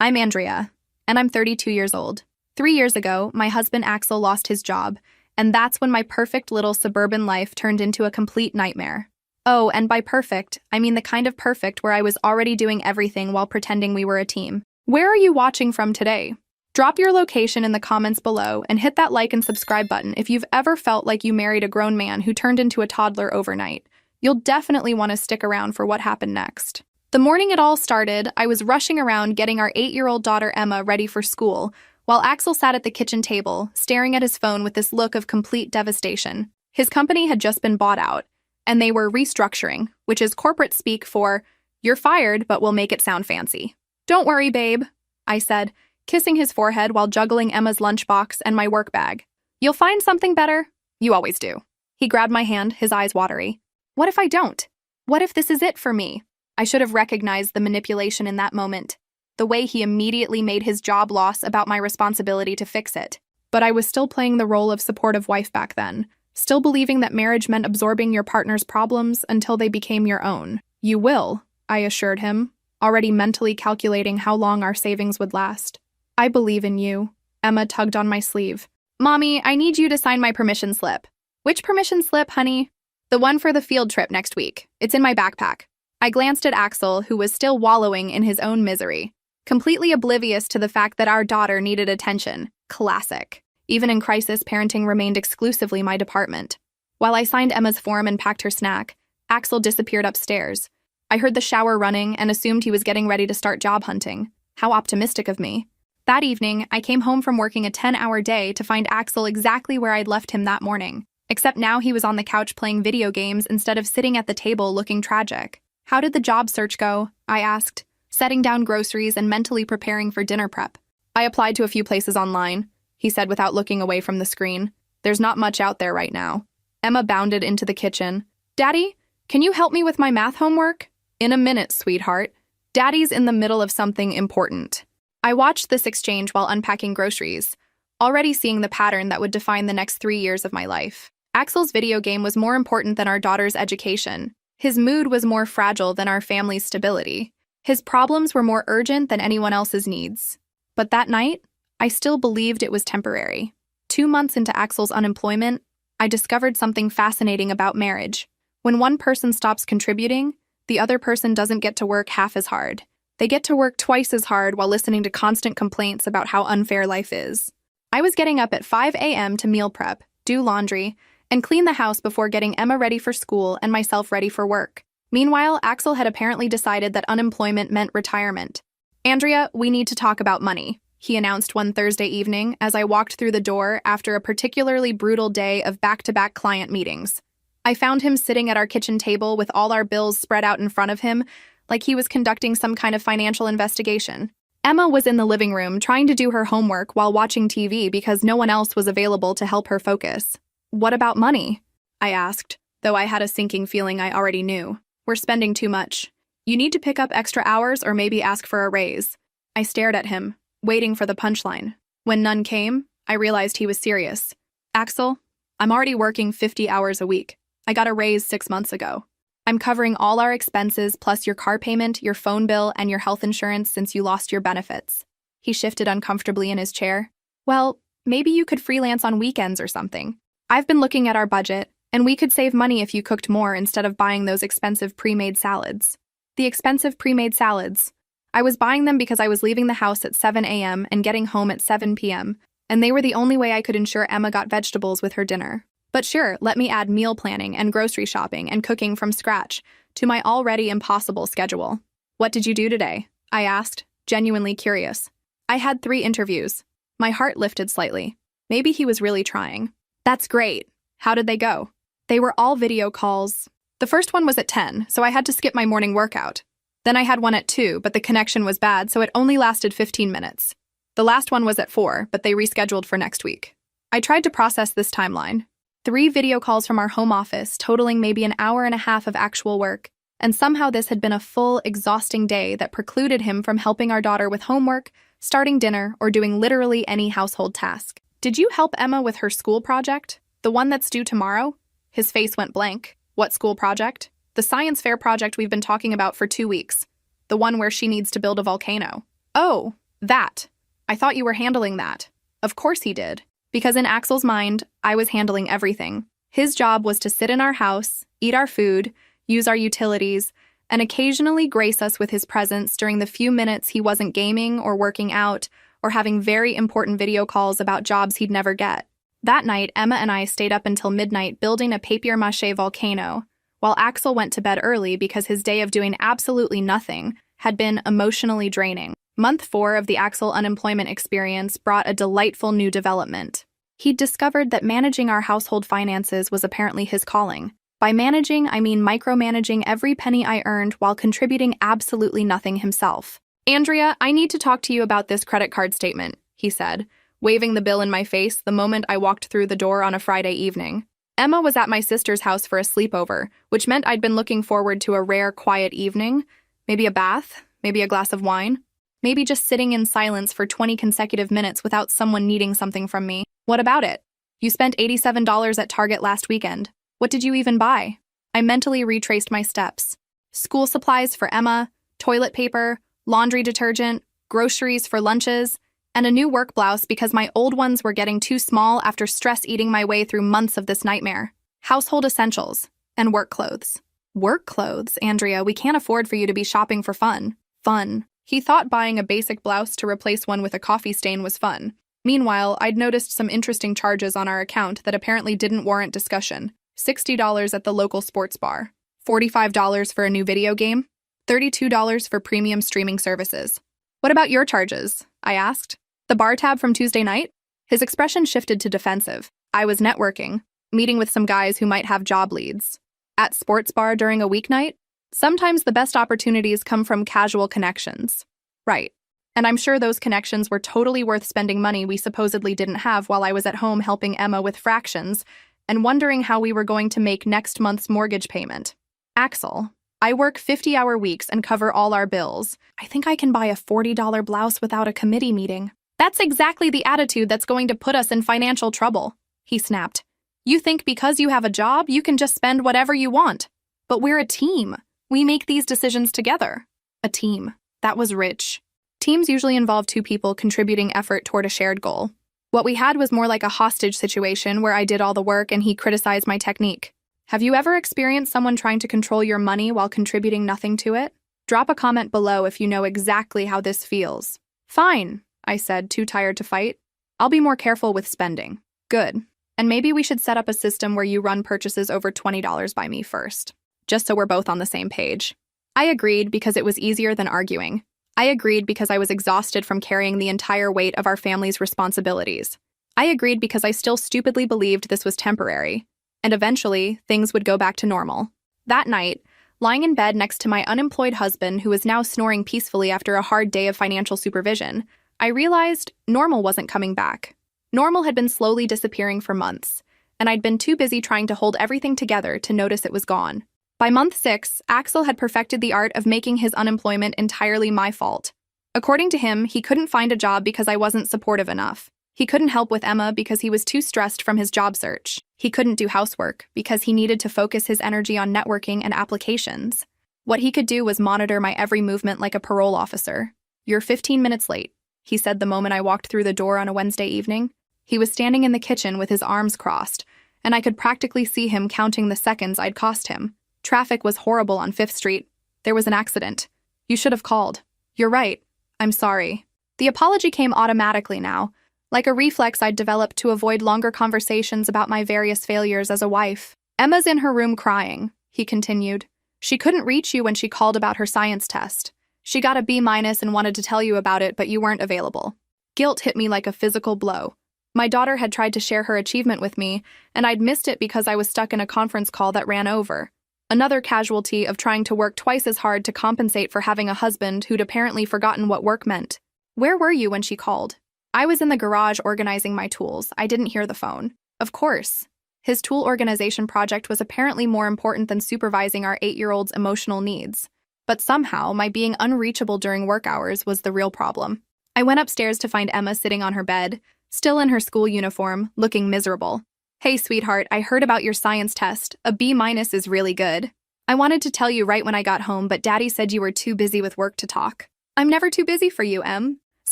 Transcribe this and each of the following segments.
I'm Andrea, and I'm 32 years old. 3 years ago, my husband Axel lost his job, and that's when my perfect little suburban life turned into a complete nightmare. Oh, and by perfect, I mean the kind of perfect where I was already doing everything while pretending we were a team. Where are you watching from today? Drop your location in the comments below and hit that like and subscribe button if you've ever felt like you married a grown man who turned into a toddler overnight. You'll definitely want to stick around for what happened next. The morning it all started, I was rushing around getting our 8-year-old daughter Emma ready for school, while Axel sat at the kitchen table, staring at his phone with this look of complete devastation. His company had just been bought out, and they were restructuring, which is corporate speak for, "You're fired, but we'll make it sound fancy." "Don't worry, babe," I said, kissing his forehead while juggling Emma's lunchbox and my work bag. "You'll find something better. You always do." He grabbed my hand, his eyes watery. What if I don't? What if this is it for me? I should have recognized the manipulation in that moment, the way he immediately made his job loss about my responsibility to fix it. But I was still playing the role of supportive wife back then, still believing that marriage meant absorbing your partner's problems until they became your own. "You will," I assured him, already mentally calculating how long our savings would last. "I believe in you." Emma tugged on my sleeve. "Mommy, I need you to sign my permission slip." "Which permission slip, honey?" "The one for the field trip next week. It's in my backpack." I glanced at Axel, who was still wallowing in his own misery, completely oblivious to the fact that our daughter needed attention. Classic. Even in crisis, parenting remained exclusively my department. While I signed Emma's form and packed her snack, Axel disappeared upstairs. I heard the shower running and assumed he was getting ready to start job hunting. How optimistic of me. That evening, I came home from working a 10-hour day to find Axel exactly where I'd left him that morning, except now he was on the couch playing video games instead of sitting at the table looking tragic. "How did the job search go?" I asked, setting down groceries and mentally preparing for dinner prep. "I applied to a few places online," he said without looking away from the screen. "There's not much out there right now." Emma bounded into the kitchen. "Daddy, can you help me with my math homework?" "In a minute, sweetheart. Daddy's in the middle of something important." I watched this exchange while unpacking groceries, already seeing the pattern that would define the next 3 years of my life. Axel's video game was more important than our daughter's education. His mood was more fragile than our family's stability. His problems were more urgent than anyone else's needs. But that night, I still believed it was temporary. 2 months into Axel's unemployment, I discovered something fascinating about marriage. When one person stops contributing, the other person doesn't get to work half as hard. They get to work twice as hard while listening to constant complaints about how unfair life is. I was getting up at 5 a.m. to meal prep, do laundry, and clean the house before getting Emma ready for school and myself ready for work. Meanwhile, Axel had apparently decided that unemployment meant retirement. "Andrea, we need to talk about money," he announced one Thursday evening as I walked through the door after a particularly brutal day of back-to-back client meetings. I found him sitting at our kitchen table with all our bills spread out in front of him, like he was conducting some kind of financial investigation. Emma was in the living room trying to do her homework while watching TV because no one else was available to help her focus. "What about money?" I asked, though I had a sinking feeling I already knew. "We're spending too much. You need to pick up extra hours or maybe ask for a raise." I stared at him, waiting for the punchline. When none came, I realized he was serious. "Axel, I'm already working 50 hours a week. I got a raise 6 months ago. I'm covering all our expenses plus your car payment, your phone bill, and your health insurance since you lost your benefits." He shifted uncomfortably in his chair. "Well, maybe you could freelance on weekends or something. I've been looking at our budget, and we could save money if you cooked more instead of buying those expensive pre-made salads." The expensive pre-made salads. I was buying them because I was leaving the house at 7 a.m. and getting home at 7 p.m., and they were the only way I could ensure Emma got vegetables with her dinner. But sure, let me add meal planning and grocery shopping and cooking from scratch to my already impossible schedule. "What did you do today?" I asked, genuinely curious. "I had 3 interviews." My heart lifted slightly. Maybe he was really trying. "That's great. How did they go?" "They were all video calls. The first one was at 10, so I had to skip my morning workout. Then I had one at 2, but the connection was bad, so it only lasted 15 minutes. The last one was at 4, but they rescheduled for next week." I tried to process this timeline. 3 video calls from our home office, totaling maybe an hour and a half of actual work, and somehow this had been a full, exhausting day that precluded him from helping our daughter with homework, starting dinner, or doing literally any household task. "Did you help Emma with her school project? The one that's due tomorrow?" His face went blank. "What school project?" "The science fair project we've been talking about for 2 weeks. The one where she needs to build a volcano." "Oh, That. I thought you were handling that. Of course he did. Because in Axel's mind, I was handling everything. His job was to sit in our house, eat our food, use our utilities, and occasionally grace us with his presence during the few minutes he wasn't gaming or working out or having very important video calls about jobs he'd never get. That night, Emma and I stayed up until midnight building a papier-mâché volcano, while Axel went to bed early because his day of doing absolutely nothing had been emotionally draining. Month 4 of the Axel unemployment experience brought a delightful new development. He'd discovered that managing our household finances was apparently his calling. By managing, I mean micromanaging every penny I earned while contributing absolutely nothing himself. "Andrea, I need to talk to you about this credit card statement," he said, waving the bill in my face the moment I walked through the door on a Friday evening. Emma was at my sister's house for a sleepover, which meant I'd been looking forward to a rare, quiet evening, maybe a bath, maybe a glass of wine, maybe just sitting in silence for 20 consecutive minutes without someone needing something from me. "What about it? You spent $87 at Target last weekend. What did you even buy?" I mentally retraced my steps. School supplies for Emma, toilet paper, laundry detergent, groceries for lunches, and a new work blouse because my old ones were getting too small after stress eating my way through months of this nightmare. Household essentials, and work clothes. "Work clothes, Andrea, we can't afford for you to be shopping for fun." Fun. He thought buying a basic blouse to replace one with a coffee stain was fun. Meanwhile, I'd noticed some interesting charges on our account that apparently didn't warrant discussion. $60 at the local sports bar, $45 for a new video game, $32 for premium streaming services. "What about your charges?" I asked. "The bar tab from Tuesday night?" His expression shifted to defensive. I was networking, meeting with some guys who might have job leads. At sports bar during a weeknight? Sometimes the best opportunities come from casual connections. Right. And I'm sure those connections were totally worth spending money we supposedly didn't have while I was at home helping Emma with fractions and wondering how we were going to make next month's mortgage payment. "Axel, I work 50-hour weeks and cover all our bills. I think I can buy a $40 blouse without a committee meeting." "That's exactly the attitude that's going to put us in financial trouble," he snapped. "You think because you have a job, you can just spend whatever you want. But we're a team. We make these decisions together." A team. That was rich. Teams usually involve two people contributing effort toward a shared goal. What we had was more like a hostage situation where I did all the work and he criticized my technique. Have you ever experienced someone trying to control your money while contributing nothing to it? Drop a comment below if you know exactly how this feels. "Fine," I said, too tired to fight. "I'll be more careful with spending." "Good. And maybe we should set up a system where you run purchases over $20 by me first, just so we're both on the same page." I agreed because it was easier than arguing. I agreed because I was exhausted from carrying the entire weight of our family's responsibilities. I agreed because I still stupidly believed this was temporary, and eventually, things would go back to normal. That night, lying in bed next to my unemployed husband who was now snoring peacefully after a hard day of financial supervision, I realized normal wasn't coming back. Normal had been slowly disappearing for months, and I'd been too busy trying to hold everything together to notice it was gone. By month 6, Axel had perfected the art of making his unemployment entirely my fault. According to him, he couldn't find a job because I wasn't supportive enough. He couldn't help with Emma because he was too stressed from his job search. He couldn't do housework because he needed to focus his energy on networking and applications. What he could do was monitor my every movement like a parole officer. "You're 15 minutes late," he said the moment I walked through the door on a Wednesday evening. He was standing in the kitchen with his arms crossed, and I could practically see him counting the seconds I'd cost him. "Traffic was horrible on 5th Street. There was an accident. You should have called." "You're right. I'm sorry." The apology came automatically now, like a reflex I'd developed to avoid longer conversations about my various failures as a wife. "Emma's in her room crying," he continued. "She couldn't reach you when she called about her science test. She got a B- and wanted to tell you about it, but you weren't available." Guilt hit me like a physical blow. My daughter had tried to share her achievement with me, and I'd missed it because I was stuck in a conference call that ran over. Another casualty of trying to work twice as hard to compensate for having a husband who'd apparently forgotten what work meant. "Where were you when she called?" "I was in the garage organizing my tools. I didn't hear the phone." Of course. His tool organization project was apparently more important than supervising our 8-year-old's emotional needs. But somehow, my being unreachable during work hours was the real problem. I went upstairs to find Emma sitting on her bed, still in her school uniform, looking miserable. "Hey, sweetheart, I heard about your science test. A B- is really good. I wanted to tell you right when I got home, but Daddy said you were too busy with work to talk." "I'm never too busy for you, Em.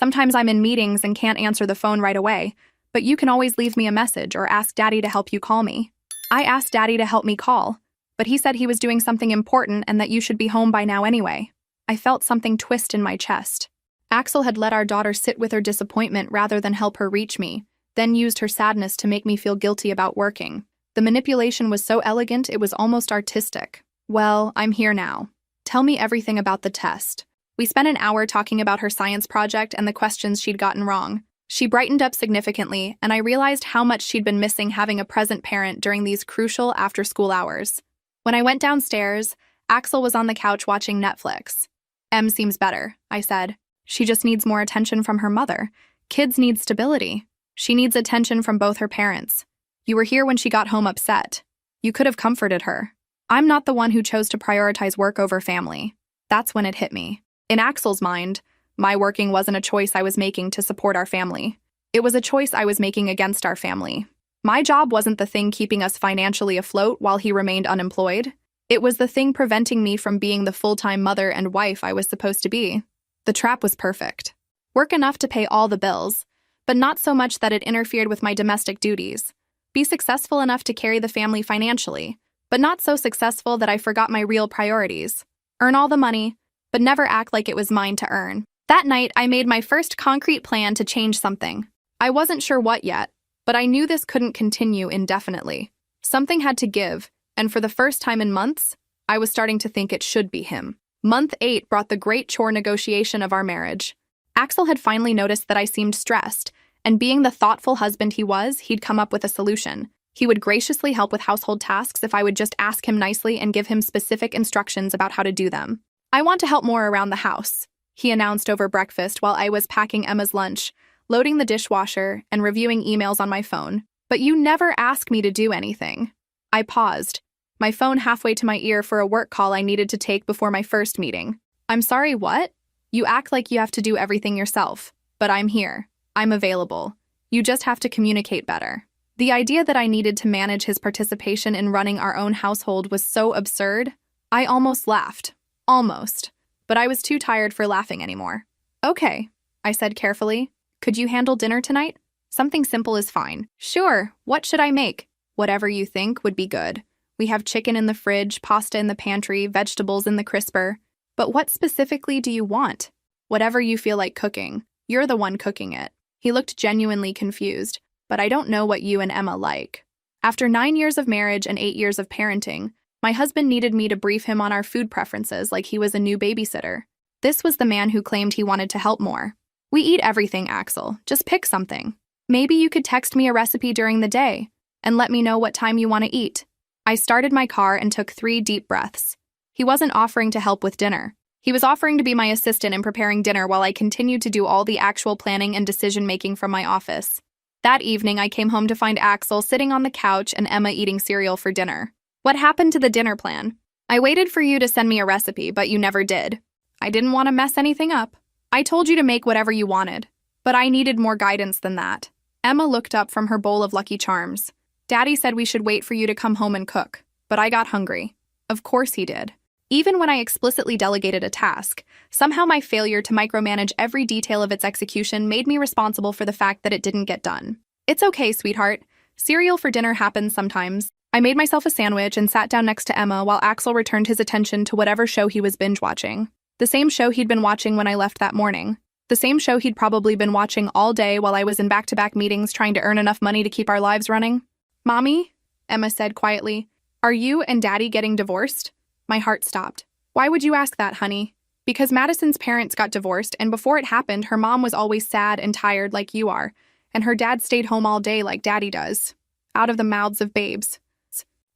Sometimes I'm in meetings and can't answer the phone right away, but you can always leave me a message or ask Daddy to help you call me. I asked Daddy to help me call, but he said he was doing something important and that you should be home by now anyway. I felt something twist in my chest. Axel had let our daughter sit with her disappointment rather than help her reach me, then used her sadness to make me feel guilty about working. The manipulation was so elegant it was almost artistic. Well, I'm here now. Tell me everything about the test. We spent an hour talking about her science project and the questions she'd gotten wrong. She brightened up significantly, and I realized how much she'd been missing having a present parent during these crucial after-school hours. When I went downstairs, Axel was on the couch watching Netflix. Em seems better, I said. She just needs more attention from her mother. Kids need stability. She needs attention from both her parents. You were here when she got home upset. You could have comforted her. I'm not the one who chose to prioritize work over family. That's when it hit me. In Axel's mind, my working wasn't a choice I was making to support our family. It was a choice I was making against our family. My job wasn't the thing keeping us financially afloat while he remained unemployed. It was the thing preventing me from being the full-time mother and wife I was supposed to be. The trap was perfect. Work enough to pay all the bills, but not so much that it interfered with my domestic duties. Be successful enough to carry the family financially, but not so successful that I forgot my real priorities. Earn all the money, but never act like it was mine to earn. That night, I made my first concrete plan to change something. I wasn't sure what yet, but I knew this couldn't continue indefinitely. Something had to give, and for the first time in months, I was starting to think it should be him. Month 8 brought the great chore negotiation of our marriage. Axel had finally noticed that I seemed stressed, and being the thoughtful husband he was, he'd come up with a solution. He would graciously help with household tasks if I would just ask him nicely and give him specific instructions about how to do them. I want to help more around the house, he announced over breakfast while I was packing Emma's lunch, loading the dishwasher, and reviewing emails on my phone. But you never ask me to do anything. I paused, my phone halfway to my ear for a work call I needed to take before my first meeting. I'm sorry, what? You act like you have to do everything yourself, but I'm here. I'm available. You just have to communicate better. The idea that I needed to manage his participation in running our own household was so absurd. I almost laughed. Almost. But I was too tired for laughing anymore. Okay, I said carefully. Could you handle dinner tonight? Something simple is fine. Sure, what should I make? Whatever you think would be good. We have chicken in the fridge, pasta in the pantry, vegetables in the crisper. But what specifically do you want? Whatever you feel like cooking. You're the one cooking it. He looked genuinely confused, but I don't know what you and Emma like. After 9 years of marriage and 8 years of parenting, my husband needed me to brief him on our food preferences like he was a new babysitter. This was the man who claimed he wanted to help more. We eat everything, Axel. Just pick something. Maybe you could text me a recipe during the day and let me know what time you want to eat. I started my car and took 3 deep breaths. He wasn't offering to help with dinner. He was offering to be my assistant in preparing dinner while I continued to do all the actual planning and decision-making from my office. That evening, I came home to find Axel sitting on the couch and Emma eating cereal for dinner. What happened to the dinner plan? I waited for you to send me a recipe, but you never did. I didn't want to mess anything up. I told you to make whatever you wanted, but I needed more guidance than that. Emma looked up from her bowl of Lucky Charms. Daddy said we should wait for you to come home and cook, but I got hungry. Of course he did. Even when I explicitly delegated a task, somehow my failure to micromanage every detail of its execution made me responsible for the fact that it didn't get done. It's okay, sweetheart. Cereal for dinner happens sometimes. I made myself a sandwich and sat down next to Emma while Axel returned his attention to whatever show he was binge-watching. The same show he'd been watching when I left that morning. The same show he'd probably been watching all day while I was in back-to-back meetings trying to earn enough money to keep our lives running. Mommy, Emma said quietly, are you and Daddy getting divorced? My heart stopped. Why would you ask that, honey? Because Madison's parents got divorced, and before it happened, her mom was always sad and tired like you are, and her dad stayed home all day like Daddy does. Out of the mouths of babes.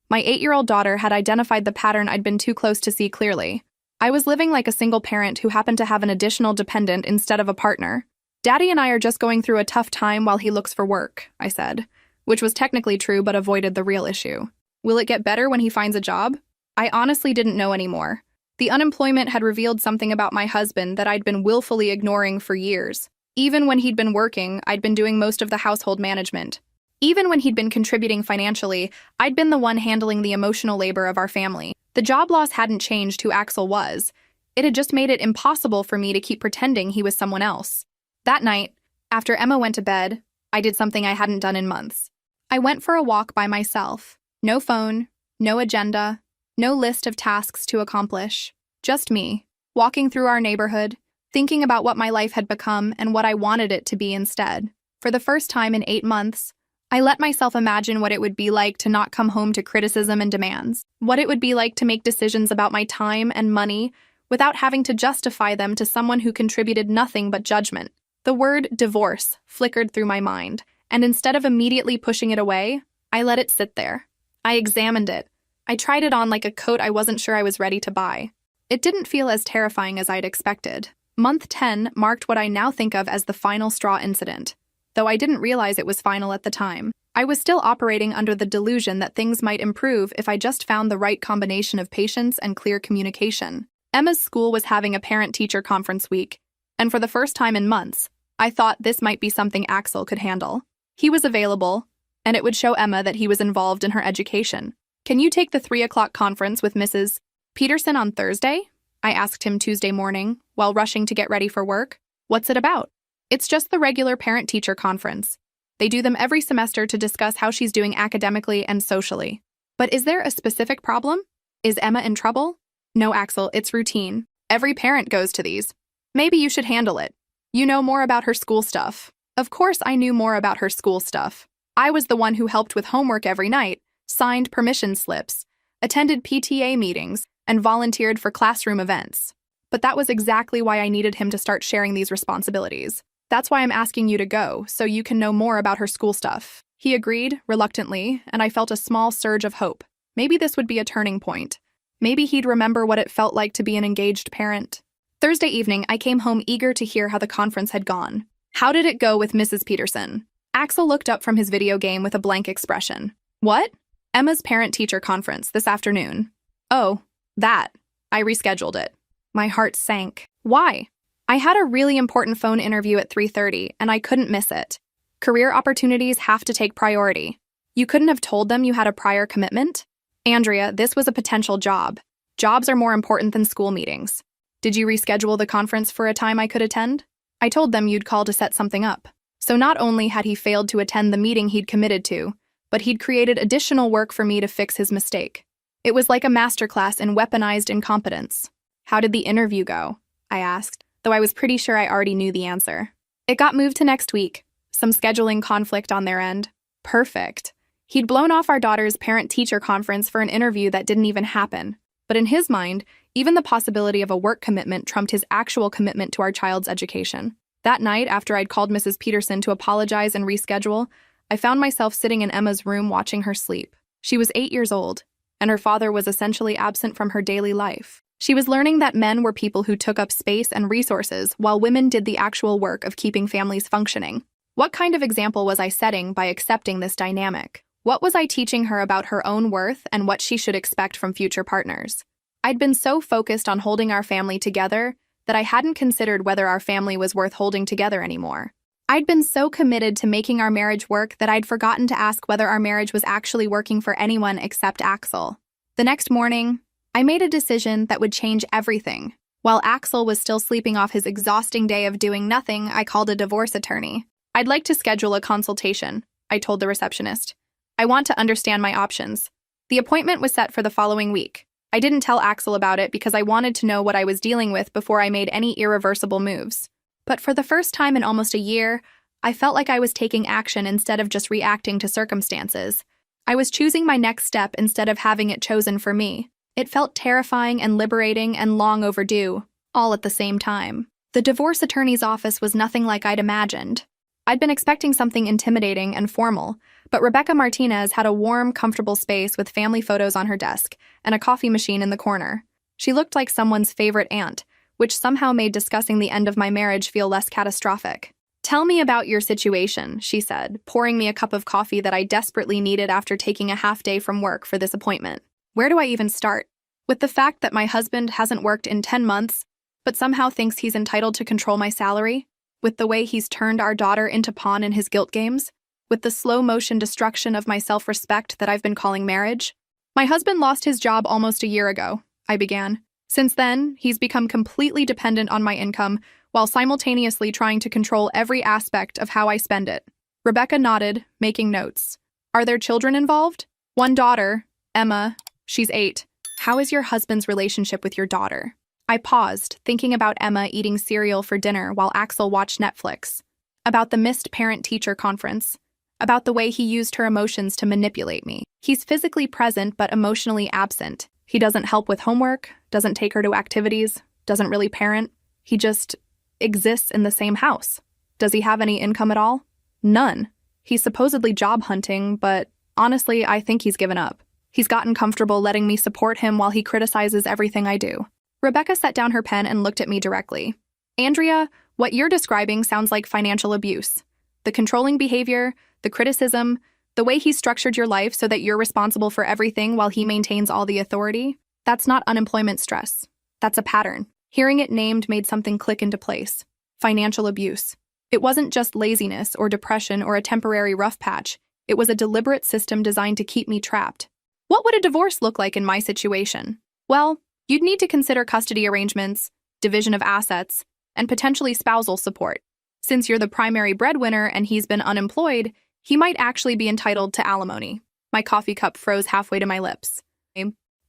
My 8-year-old daughter had identified the pattern I'd been too close to see clearly. I was living like a single parent who happened to have an additional dependent instead of a partner. Daddy and I are just going through a tough time while he looks for work, I said, which was technically true but avoided the real issue. Will it get better when he finds a job? I honestly didn't know anymore. The unemployment had revealed something about my husband that I'd been willfully ignoring for years. Even when he'd been working, I'd been doing most of the household management. Even when he'd been contributing financially, I'd been the one handling the emotional labor of our family. The job loss hadn't changed who Axel was. It had just made it impossible for me to keep pretending he was someone else. That night, after Emma went to bed, I did something I hadn't done in months. I went for a walk by myself. No phone, no agenda, no list of tasks to accomplish. Just me, walking through our neighborhood, thinking about what my life had become and what I wanted it to be instead. For the first time in 8 months, I let myself imagine what it would be like to not come home to criticism and demands, what it would be like to make decisions about my time and money without having to justify them to someone who contributed nothing but judgment. The word divorce flickered through my mind, and instead of immediately pushing it away, I let it sit there. I examined it. I tried it on like a coat I wasn't sure I was ready to buy. It didn't feel as terrifying as I'd expected. Month 10 marked what I now think of as the final straw incident, though I didn't realize it was final at the time. I was still operating under the delusion that things might improve if I just found the right combination of patience and clear communication. Emma's school was having a parent-teacher conference week, and for the first time in months, I thought this might be something Axel could handle. He was available, and it would show Emma that he was involved in her education. "Can you take the 3 o'clock conference with Mrs. Peterson on Thursday?" I asked him Tuesday morning, while rushing to get ready for work. "What's it about?" "It's just the regular parent-teacher conference. They do them every semester to discuss how she's doing academically and socially." "But is there a specific problem? Is Emma in trouble?" "No, Axel, it's routine. Every parent goes to these. Maybe you should handle it. You know more about her school stuff." Of course I knew more about her school stuff. I was the one who helped with homework every night, signed permission slips, attended PTA meetings, and volunteered for classroom events. But that was exactly why I needed him to start sharing these responsibilities. "That's why I'm asking you to go, so you can know more about her school stuff." He agreed, reluctantly, and I felt a small surge of hope. Maybe this would be a turning point. Maybe he'd remember what it felt like to be an engaged parent. Thursday evening, I came home eager to hear how the conference had gone. "How did it go with Mrs. Peterson?" Axel looked up from his video game with a blank expression. "What?" "Emma's parent-teacher conference this afternoon." "Oh, that." I rescheduled it. My heart sank. Why? I had a really important phone interview at 3:30, and I couldn't miss it. Career opportunities have to take priority. You couldn't have told them you had a prior commitment? "Andrea, this was a potential job. Jobs are more important than school meetings." "Did you reschedule the conference for a time I could attend?" "I told them you'd call to set something up." So not only had he failed to attend the meeting he'd committed to, but he'd created additional work for me to fix his mistake. It was like a masterclass in weaponized incompetence. "How did the interview go?" I asked, though I was pretty sure I already knew the answer. "It got moved to next week. Some scheduling conflict on their end." Perfect. He'd blown off our daughter's parent-teacher conference for an interview that didn't even happen. But in his mind, even the possibility of a work commitment trumped his actual commitment to our child's education. That night, after I'd called Mrs. Peterson to apologize and reschedule, I found myself sitting in Emma's room watching her sleep. She was 8 years old, and her father was essentially absent from her daily life. She was learning that men were people who took up space and resources while women did the actual work of keeping families functioning. What kind of example was I setting by accepting this dynamic? What was I teaching her about her own worth and what she should expect from future partners? I'd been so focused on holding our family together that I hadn't considered whether our family was worth holding together anymore. I'd been so committed to making our marriage work that I'd forgotten to ask whether our marriage was actually working for anyone except Axel. The next morning, I made a decision that would change everything. While Axel was still sleeping off his exhausting day of doing nothing, I called a divorce attorney. "I'd like to schedule a consultation," I told the receptionist. "I want to understand my options." The appointment was set for the following week. I didn't tell Axel about it because I wanted to know what I was dealing with before I made any irreversible moves. But for the first time in almost a year, I felt like I was taking action instead of just reacting to circumstances. I was choosing my next step instead of having it chosen for me. It felt terrifying and liberating and long overdue, all at the same time. The divorce attorney's office was nothing like I'd imagined. I'd been expecting something intimidating and formal, but Rebecca Martinez had a warm, comfortable space with family photos on her desk and a coffee machine in the corner. She looked like someone's favorite aunt, which somehow made discussing the end of my marriage feel less catastrophic. "Tell me about your situation," she said, pouring me a cup of coffee that I desperately needed after taking a half day from work for this appointment. Where do I even start? With the fact that my husband hasn't worked in 10 months, but somehow thinks he's entitled to control my salary? With the way he's turned our daughter into pawn in his guilt games? With the slow-motion destruction of my self-respect that I've been calling marriage? "My husband lost his job almost a year ago," I began. Since then, he's become completely dependent on my income while simultaneously trying to control every aspect of how I spend it. Rebecca nodded, making notes. Are there children involved? One daughter, Emma. She's 8. How is your husband's relationship with your daughter? I paused, thinking about Emma eating cereal for dinner while Axel watched Netflix. About the missed parent-teacher conference. About the way he used her emotions to manipulate me. He's physically present but emotionally absent. He doesn't help with homework, doesn't take her to activities, doesn't really parent. He just exists in the same house. Does he have any income at all? None. He's supposedly job hunting, but honestly, I think he's given up. He's gotten comfortable letting me support him while he criticizes everything I do. Rebecca set down her pen and looked at me directly. Andrea, what you're describing sounds like financial abuse. The controlling behavior, the criticism, the way he's structured your life so that you're responsible for everything while he maintains all the authority, that's not unemployment stress. That's a pattern. Hearing it named made something click into place. Financial abuse. It wasn't just laziness or depression or a temporary rough patch. It was a deliberate system designed to keep me trapped. What would a divorce look like in my situation? Well, you'd need to consider custody arrangements, division of assets, and potentially spousal support. Since you're the primary breadwinner and he's been unemployed, he might actually be entitled to alimony. My coffee cup froze halfway to my lips.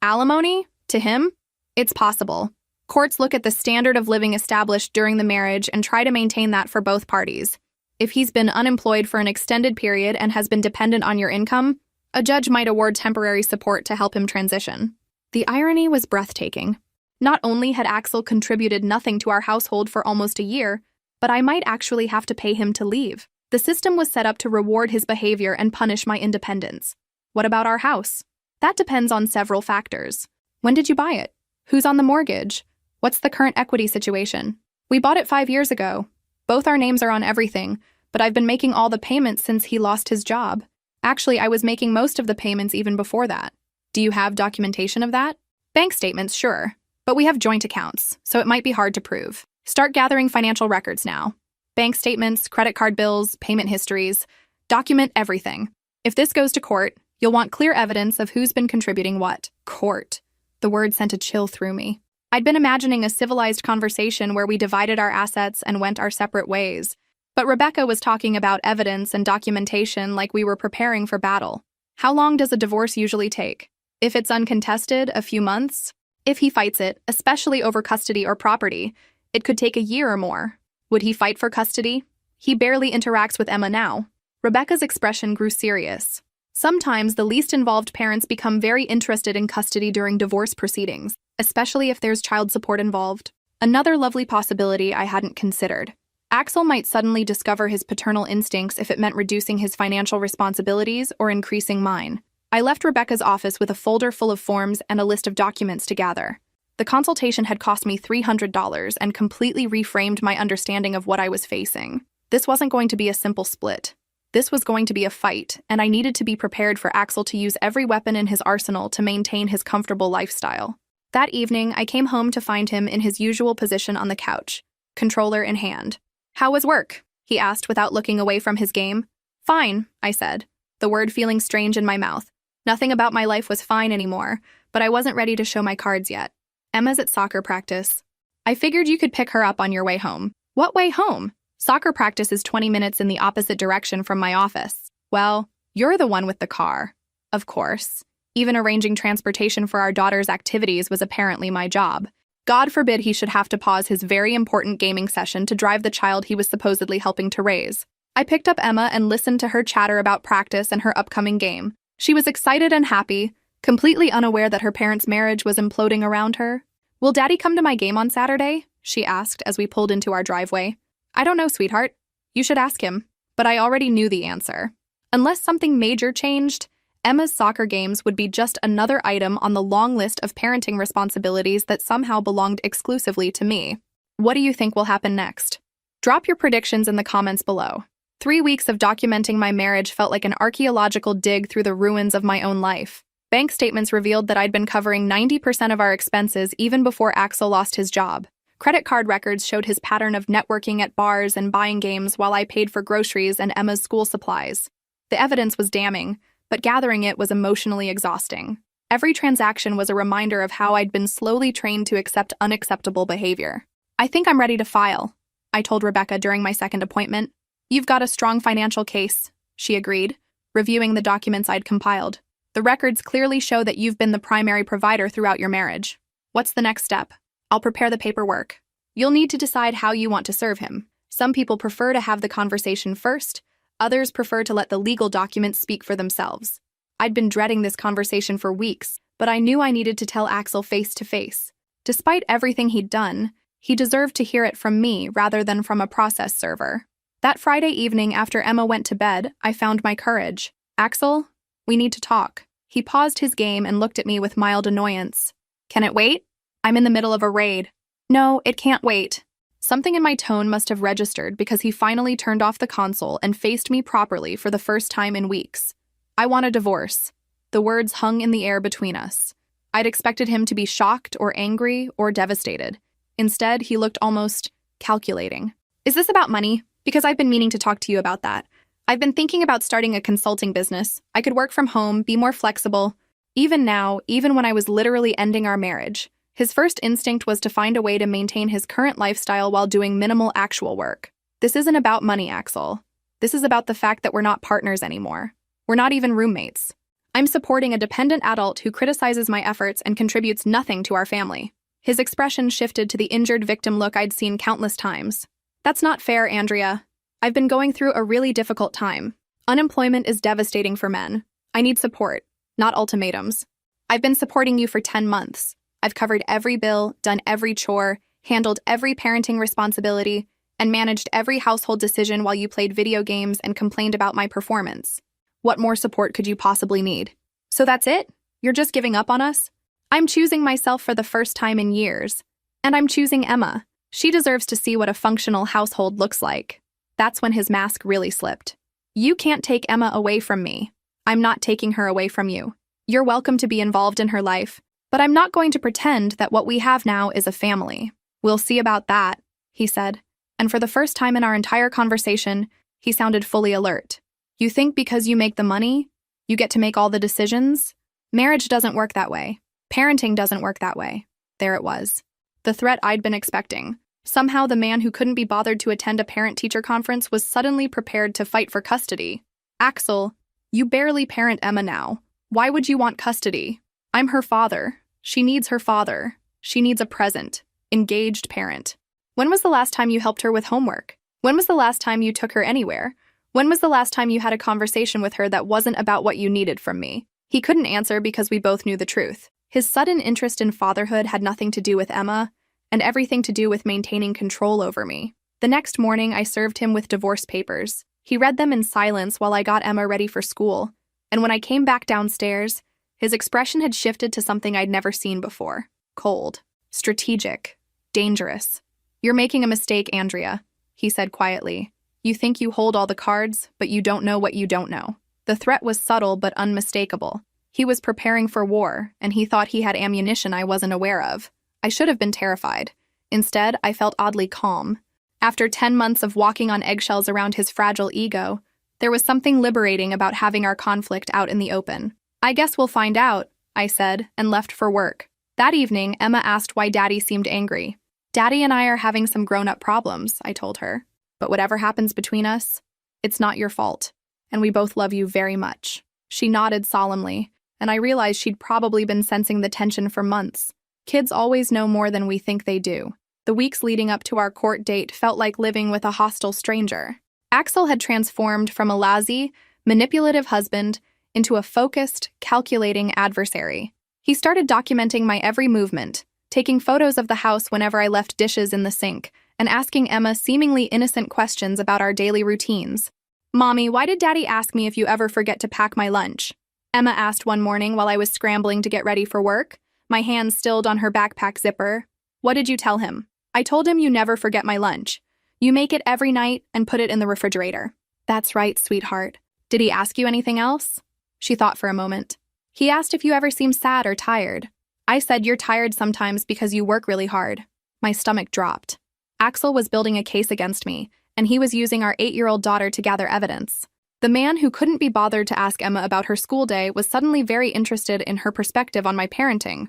Alimony? To him? It's possible. Courts look at the standard of living established during the marriage and try to maintain that for both parties. If he's been unemployed for an extended period and has been dependent on your income, a judge might award temporary support to help him transition. The irony was breathtaking. Not only had Axel contributed nothing to our household for almost a year, but I might actually have to pay him to leave. The system was set up to reward his behavior and punish my independence. What about our house? That depends on several factors. When did you buy it? Who's on the mortgage? What's the current equity situation? We bought it 5 years ago. Both our names are on everything, but I've been making all the payments since he lost his job. Actually, I was making most of the payments even before that. Do you have documentation of that? Bank statements, sure. But we have joint accounts, so it might be hard to prove. Start gathering financial records now. Bank statements, credit card bills, payment histories. Document everything. If this goes to court, you'll want clear evidence of who's been contributing what. Court. The word sent a chill through me. I'd been imagining a civilized conversation where we divided our assets and went our separate ways. But Rebecca was talking about evidence and documentation like we were preparing for battle. How long does a divorce usually take? If it's uncontested, a few months. If he fights it, especially over custody or property, it could take a year or more. Would he fight for custody? He barely interacts with Emma now. Rebecca's expression grew serious. Sometimes the least involved parents become very interested in custody during divorce proceedings, especially if there's child support involved. Another lovely possibility I hadn't considered. Axel might suddenly discover his paternal instincts if it meant reducing his financial responsibilities or increasing mine. I left Rebecca's office with a folder full of forms and a list of documents to gather. The consultation had cost me $300 and completely reframed my understanding of what I was facing. This wasn't going to be a simple split. This was going to be a fight, and I needed to be prepared for Axel to use every weapon in his arsenal to maintain his comfortable lifestyle. That evening, I came home to find him in his usual position on the couch, controller in hand. "How was work?" he asked without looking away from his game. "Fine," I said, the word feeling strange in my mouth. Nothing about my life was fine anymore, but I wasn't ready to show my cards yet. "Emma's at soccer practice. I figured you could pick her up on your way home." "What way home?" "Soccer practice is 20 minutes in the opposite direction from my office." "Well, you're the one with the car." Of course. Even arranging transportation for our daughter's activities was apparently my job. God forbid he should have to pause his very important gaming session to drive the child he was supposedly helping to raise. I picked up Emma and listened to her chatter about practice and her upcoming game. She was excited and happy, completely unaware that her parents' marriage was imploding around her. "Will Daddy come to my game on Saturday?" she asked as we pulled into our driveway. "I don't know, sweetheart. You should ask him." But I already knew the answer. Unless something major changed, Emma's soccer games would be just another item on the long list of parenting responsibilities that somehow belonged exclusively to me. What do you think will happen next? Drop your predictions in the comments below. 3 weeks of documenting my marriage felt like an archaeological dig through the ruins of my own life. Bank statements revealed that I'd been covering 90% of our expenses even before Axel lost his job. Credit card records showed his pattern of networking at bars and buying games while I paid for groceries and Emma's school supplies. The evidence was damning, but gathering it was emotionally exhausting. Every transaction was a reminder of how I'd been slowly trained to accept unacceptable behavior. I think I'm ready to file, I told Rebecca during my second appointment. You've got a strong financial case, she agreed, reviewing the documents I'd compiled. The records clearly show that you've been the primary provider throughout your marriage. What's the next step? I'll prepare the paperwork. You'll need to decide how you want to serve him. Some people prefer to have the conversation first, others prefer to let the legal documents speak for themselves. I'd been dreading this conversation for weeks, but I knew I needed to tell Axel face to face. Despite everything he'd done, he deserved to hear it from me rather than from a process server. That Friday evening after Emma went to bed, I found my courage. Axel, we need to talk. He paused his game and looked at me with mild annoyance. Can it wait? I'm in the middle of a raid. No, it can't wait. Something in my tone must have registered because he finally turned off the console and faced me properly for the first time in weeks. I want a divorce. The words hung in the air between us. I'd expected him to be shocked or angry or devastated. Instead, he looked almost calculating. Is this about money? Because I've been meaning to talk to you about that. I've been thinking about starting a consulting business. I could work from home, be more flexible. Even now, even when I was literally ending our marriage, his first instinct was to find a way to maintain his current lifestyle while doing minimal actual work. This isn't about money, Axel. This is about the fact that we're not partners anymore. We're not even roommates. I'm supporting a dependent adult who criticizes my efforts and contributes nothing to our family. His expression shifted to the injured victim look I'd seen countless times. That's not fair, Andrea. I've been going through a really difficult time. Unemployment is devastating for men. I need support, not ultimatums. I've been supporting you for 10 months. I've covered every bill, done every chore, handled every parenting responsibility, and managed every household decision while you played video games and complained about my performance. What more support could you possibly need? So that's it? You're just giving up on us? I'm choosing myself for the first time in years. And I'm choosing Emma. She deserves to see what a functional household looks like. That's when his mask really slipped. You can't take Emma away from me. I'm not taking her away from you. You're welcome to be involved in her life, but I'm not going to pretend that what we have now is a family. We'll see about that, he said. And for the first time in our entire conversation, he sounded fully alert. You think because you make the money, you get to make all the decisions? Marriage doesn't work that way. Parenting doesn't work that way. There it was. The threat I'd been expecting. Somehow the man who couldn't be bothered to attend a parent-teacher conference was suddenly prepared to fight for custody. Axel, you barely parent Emma now. Why would you want custody? I'm her father. She needs her father. She needs a present, engaged parent. When was the last time you helped her with homework? When was the last time you took her anywhere? When was the last time you had a conversation with her that wasn't about what you needed from me? He couldn't answer because we both knew the truth. His sudden interest in fatherhood had nothing to do with Emma, and everything to do with maintaining control over me. The next morning, I served him with divorce papers. He read them in silence while I got Emma ready for school, and when I came back downstairs, his expression had shifted to something I'd never seen before. Cold, strategic, dangerous. You're making a mistake, Andrea, he said quietly. You think you hold all the cards, but you don't know what you don't know. The threat was subtle but unmistakable. He was preparing for war, and he thought he had ammunition I wasn't aware of. I should have been terrified. Instead, I felt oddly calm. After 10 months of walking on eggshells around his fragile ego, there was something liberating about having our conflict out in the open. I guess we'll find out, I said, and left for work. That evening, Emma asked why Daddy seemed angry. Daddy and I are having some grown-up problems, I told her. But whatever happens between us, it's not your fault, and we both love you very much. She nodded solemnly, and I realized she'd probably been sensing the tension for months. Kids always know more than we think they do. The weeks leading up to our court date felt like living with a hostile stranger. Axel had transformed from a lazy, manipulative husband into a focused, calculating adversary. He started documenting my every movement, taking photos of the house whenever I left dishes in the sink, and asking Emma seemingly innocent questions about our daily routines. Mommy, why did Daddy ask me if you ever forget to pack my lunch? Emma asked one morning while I was scrambling to get ready for work, my hands stilled on her backpack zipper. What did you tell him? I told him you never forget my lunch. You make it every night and put it in the refrigerator. That's right, sweetheart. Did he ask you anything else? She thought for a moment. He asked if you ever seem sad or tired. I said you're tired sometimes because you work really hard. My stomach dropped. Axel was building a case against me, and he was using our 8-year-old daughter to gather evidence. The man who couldn't be bothered to ask Emma about her school day was suddenly very interested in her perspective on my parenting.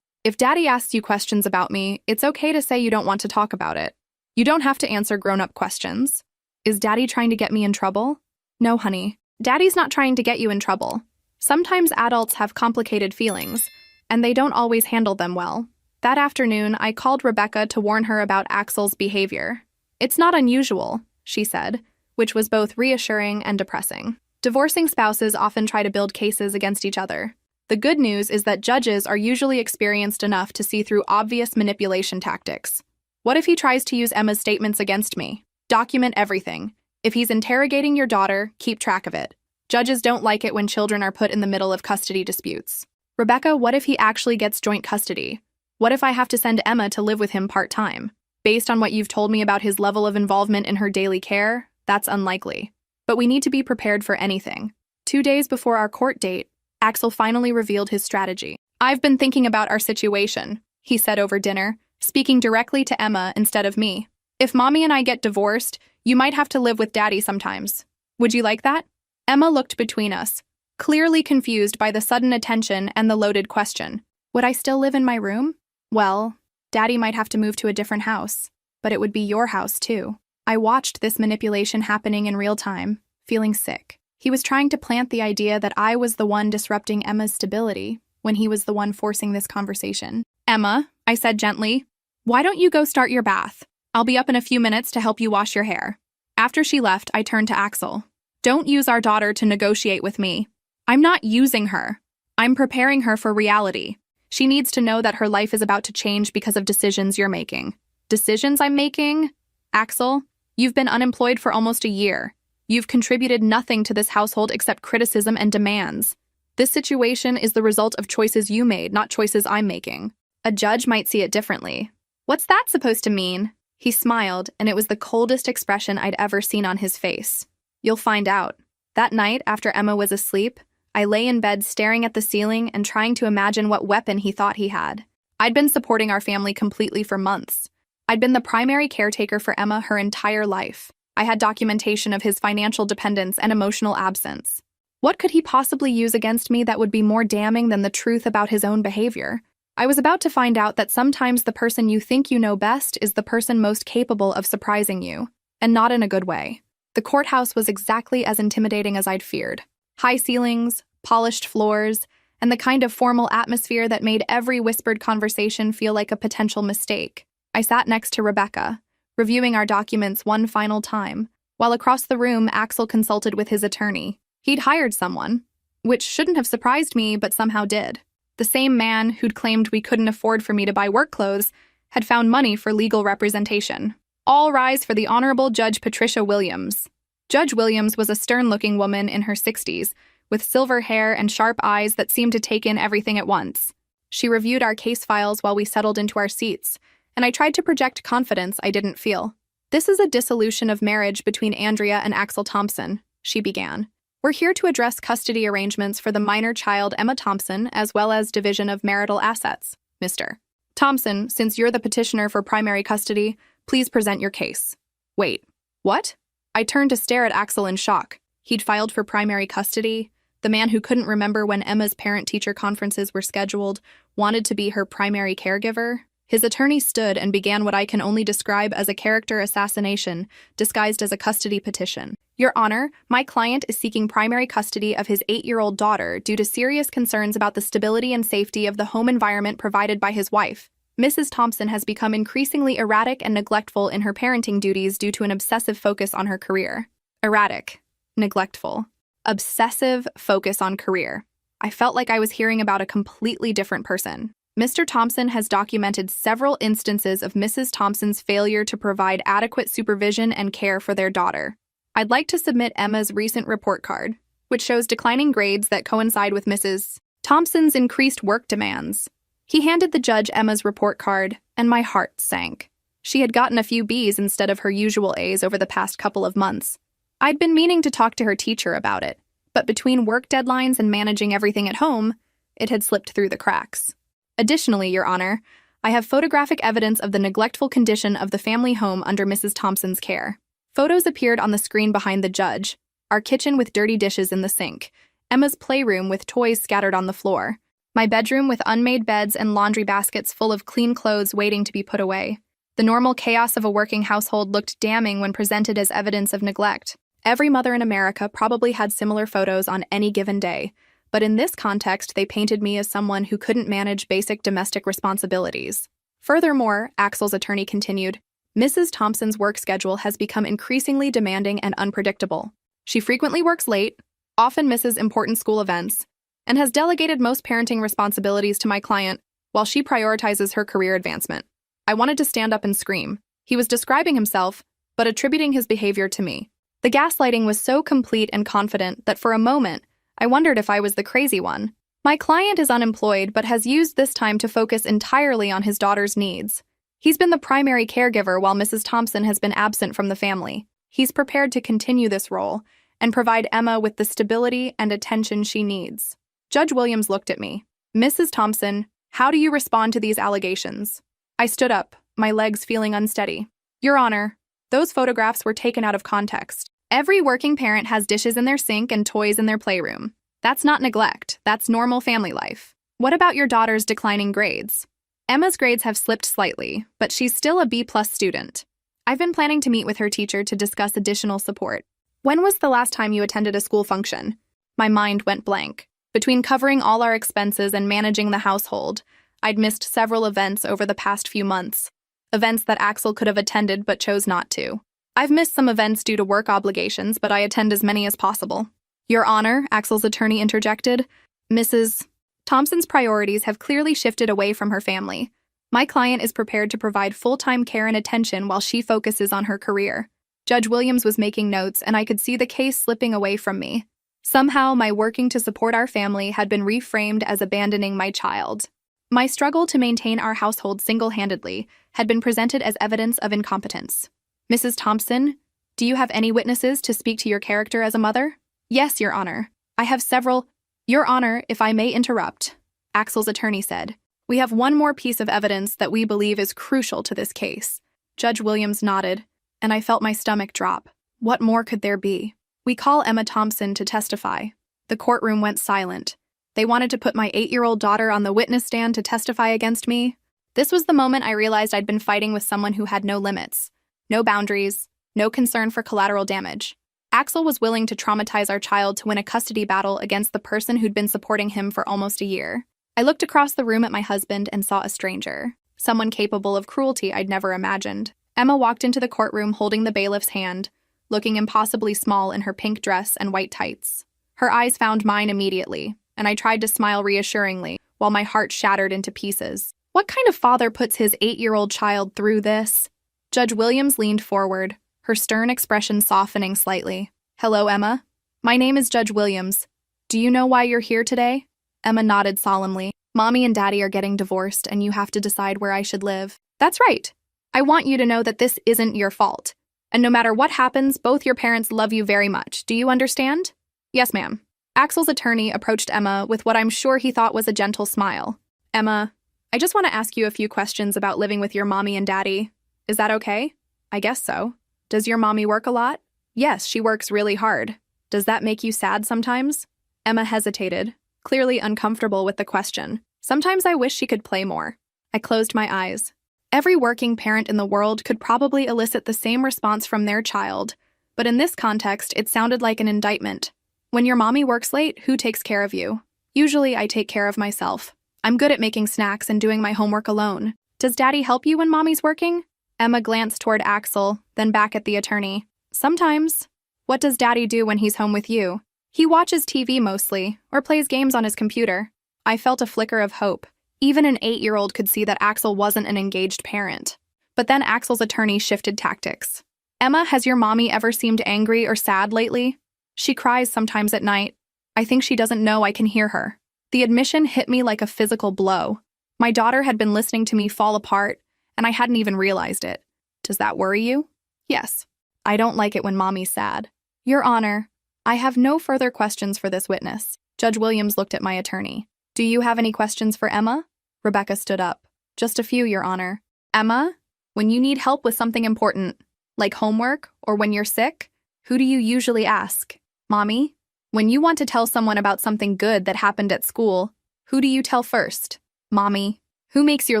If Daddy asks you questions about me, it's okay to say you don't want to talk about it. You don't have to answer grown-up questions. Is Daddy trying to get me in trouble? No, honey. Daddy's not trying to get you in trouble. Sometimes adults have complicated feelings, and they don't always handle them well. That afternoon, I called Rebecca to warn her about Axel's behavior. It's not unusual, she said, which was both reassuring and depressing. Divorcing spouses often try to build cases against each other. The good news is that judges are usually experienced enough to see through obvious manipulation tactics. What if he tries to use Emma's statements against me? Document everything. If he's interrogating your daughter, keep track of it. Judges don't like it when children are put in the middle of custody disputes. Rebecca, what if he actually gets joint custody? What if I have to send Emma to live with him part-time? Based on what you've told me about his level of involvement in her daily care, that's unlikely. But we need to be prepared for anything. 2 days before our court date, Axel finally revealed his strategy. I've been thinking about our situation, he said over dinner, speaking directly to Emma instead of me. If Mommy and I get divorced, you might have to live with Daddy sometimes. Would you like that? Emma looked between us, clearly confused by the sudden attention and the loaded question. Would I still live in my room? Well, Daddy might have to move to a different house, but it would be your house too. I watched this manipulation happening in real time, feeling sick. He was trying to plant the idea that I was the one disrupting Emma's stability when he was the one forcing this conversation. Emma, I said gently, why don't you go start your bath? I'll be up in a few minutes to help you wash your hair. After she left, I turned to Axel. Don't use our daughter to negotiate with me. I'm not using her. I'm preparing her for reality. She needs to know that her life is about to change because of decisions you're making. Decisions I'm making? Axel, you've been unemployed for almost a year. You've contributed nothing to this household except criticism and demands. This situation is the result of choices you made, not choices I'm making. A judge might see it differently. What's that supposed to mean? He smiled, and it was the coldest expression I'd ever seen on his face. You'll find out. That night, after Emma was asleep, I lay in bed staring at the ceiling and trying to imagine what weapon he thought he had. I'd been supporting our family completely for months. I'd been the primary caretaker for Emma her entire life. I had documentation of his financial dependence and emotional absence. What could he possibly use against me that would be more damning than the truth about his own behavior? I was about to find out that sometimes the person you think you know best is the person most capable of surprising you, and not in a good way. The courthouse was exactly as intimidating as I'd feared. High ceilings, polished floors, and the kind of formal atmosphere that made every whispered conversation feel like a potential mistake. I sat next to Rebecca, reviewing our documents one final time, while across the room Axel consulted with his attorney. He'd hired someone, which shouldn't have surprised me but somehow did. The same man who'd claimed we couldn't afford for me to buy work clothes had found money for legal representation. All rise for the Honorable Judge Patricia Williams. Judge Williams was a stern-looking woman in her 60s, with silver hair and sharp eyes that seemed to take in everything at once. She reviewed our case files while we settled into our seats, and I tried to project confidence I didn't feel. This is a dissolution of marriage between Andrea and Axel Thompson, she began. We're here to address custody arrangements for the minor child Emma Thompson, as well as division of marital assets. Mr. Thompson, since you're the petitioner for primary custody, please present your case. Wait, what? I turned to stare at Axel in shock. He'd filed for primary custody. The man who couldn't remember when Emma's parent-teacher conferences were scheduled wanted to be her primary caregiver. His attorney stood and began what I can only describe as a character assassination disguised as a custody petition. Your Honor, my client is seeking primary custody of his 8-year-old daughter due to serious concerns about the stability and safety of the home environment provided by his wife. Mrs. Thompson has become increasingly erratic and neglectful in her parenting duties due to an obsessive focus on her career. Erratic, neglectful, obsessive focus on career. I felt like I was hearing about a completely different person. Mr. Thompson has documented several instances of Mrs. Thompson's failure to provide adequate supervision and care for their daughter. I'd like to submit Emma's recent report card, which shows declining grades that coincide with Mrs. Thompson's increased work demands. He handed the judge Emma's report card, and my heart sank. She had gotten a few B's instead of her usual A's over the past couple of months. I'd been meaning to talk to her teacher about it, but between work deadlines and managing everything at home, it had slipped through the cracks. Additionally, Your Honor, I have photographic evidence of the neglectful condition of the family home under Mrs. Thompson's care. Photos appeared on the screen behind the judge. our kitchen with dirty dishes in the sink, Emma's playroom with toys scattered on the floor, my bedroom with unmade beds and laundry baskets full of clean clothes waiting to be put away. The normal chaos of a working household looked damning when presented as evidence of neglect. Every mother in America probably had similar photos on any given day, but in this context, they painted me as someone who couldn't manage basic domestic responsibilities. Furthermore, Axel's attorney continued, Mrs. Thompson's work schedule has become increasingly demanding and unpredictable. She frequently works late, often misses important school events, and has delegated most parenting responsibilities to my client while she prioritizes her career advancement. I wanted to stand up and scream. He was describing himself, but attributing his behavior to me. The gaslighting was so complete and confident that for a moment, I wondered if I was the crazy one. My client is unemployed but has used this time to focus entirely on his daughter's needs. He's been the primary caregiver while Mrs. Thompson has been absent from the family. He's prepared to continue this role and provide Emma with the stability and attention she needs. Judge Williams looked at me. Mrs. Thompson, how do you respond to these allegations? I stood up, my legs feeling unsteady. Your Honor, those photographs were taken out of context. Every working parent has dishes in their sink and toys in their playroom. That's not neglect, that's normal family life. What about your daughter's declining grades? Emma's grades have slipped slightly, but she's still a B+ student. I've been planning to meet with her teacher to discuss additional support. When was the last time you attended a school function? My mind went blank. Between covering all our expenses and managing the household, I'd missed several events over the past few months. Events that Axel could have attended but chose not to. I've missed some events due to work obligations, but I attend as many as possible. Your Honor, Axel's attorney interjected. Mrs. Thompson's priorities have clearly shifted away from her family. My client is prepared to provide full-time care and attention while she focuses on her career. Judge Williams was making notes, and I could see the case slipping away from me. Somehow, my working to support our family had been reframed as abandoning my child. My struggle to maintain our household single-handedly had been presented as evidence of incompetence. Mrs. Thompson, do you have any witnesses to speak to your character as a mother? Yes, Your Honor. I have several. Your Honor, if I may interrupt, Axel's attorney said. We have one more piece of evidence that we believe is crucial to this case. Judge Williams nodded, and I felt my stomach drop. What more could there be? We call Emma Thompson to testify. The courtroom went silent. They wanted to put my 8-year-old daughter on the witness stand to testify against me. This was the moment I realized I'd been fighting with someone who had no limits, no boundaries, no concern for collateral damage. Axel was willing to traumatize our child to win a custody battle against the person who'd been supporting him for almost a year. I looked across the room at my husband and saw a stranger, someone capable of cruelty I'd never imagined. Emma walked into the courtroom holding the bailiff's hand, looking impossibly small in her pink dress and white tights. Her eyes found mine immediately, and I tried to smile reassuringly, while my heart shattered into pieces. What kind of father puts his 8-year-old child through this? Judge Williams leaned forward, her stern expression softening slightly. Hello, Emma. My name is Judge Williams. Do you know why you're here today? Emma nodded solemnly. Mommy and Daddy are getting divorced, and you have to decide where I should live. That's right. I want you to know that this isn't your fault. And no matter what happens, both your parents love you very much. Do you understand? Yes, ma'am. Axel's attorney approached Emma with what I'm sure he thought was a gentle smile. Emma, I just want to ask you a few questions about living with your mommy and daddy. Is that okay? I guess so. Does your mommy work a lot? Yes, she works really hard. Does that make you sad sometimes? Emma hesitated, clearly uncomfortable with the question. Sometimes I wish she could play more. I closed my eyes. Every working parent in the world could probably elicit the same response from their child, but in this context, it sounded like an indictment. When your mommy works late, who takes care of you? Usually, I take care of myself. I'm good at making snacks and doing my homework alone. Does Daddy help you when Mommy's working? Emma glanced toward Axel, then back at the attorney. Sometimes. What does Daddy do when he's home with you? He watches TV mostly, or plays games on his computer. I felt a flicker of hope. Even an 8-year-old could see that Axel wasn't an engaged parent. But then Axel's attorney shifted tactics. Emma, has your mommy ever seemed angry or sad lately? She cries sometimes at night. I think she doesn't know I can hear her. The admission hit me like a physical blow. My daughter had been listening to me fall apart, and I hadn't even realized it. Does that worry you? Yes. I don't like it when Mommy's sad. Your Honor, I have no further questions for this witness. Judge Williams looked at my attorney. Do you have any questions for Emma? Rebecca stood up. Just a few, Your Honor. Emma, when you need help with something important, like homework or when you're sick, who do you usually ask? Mommy? When you want to tell someone about something good that happened at school, who do you tell first? Mommy. Who makes your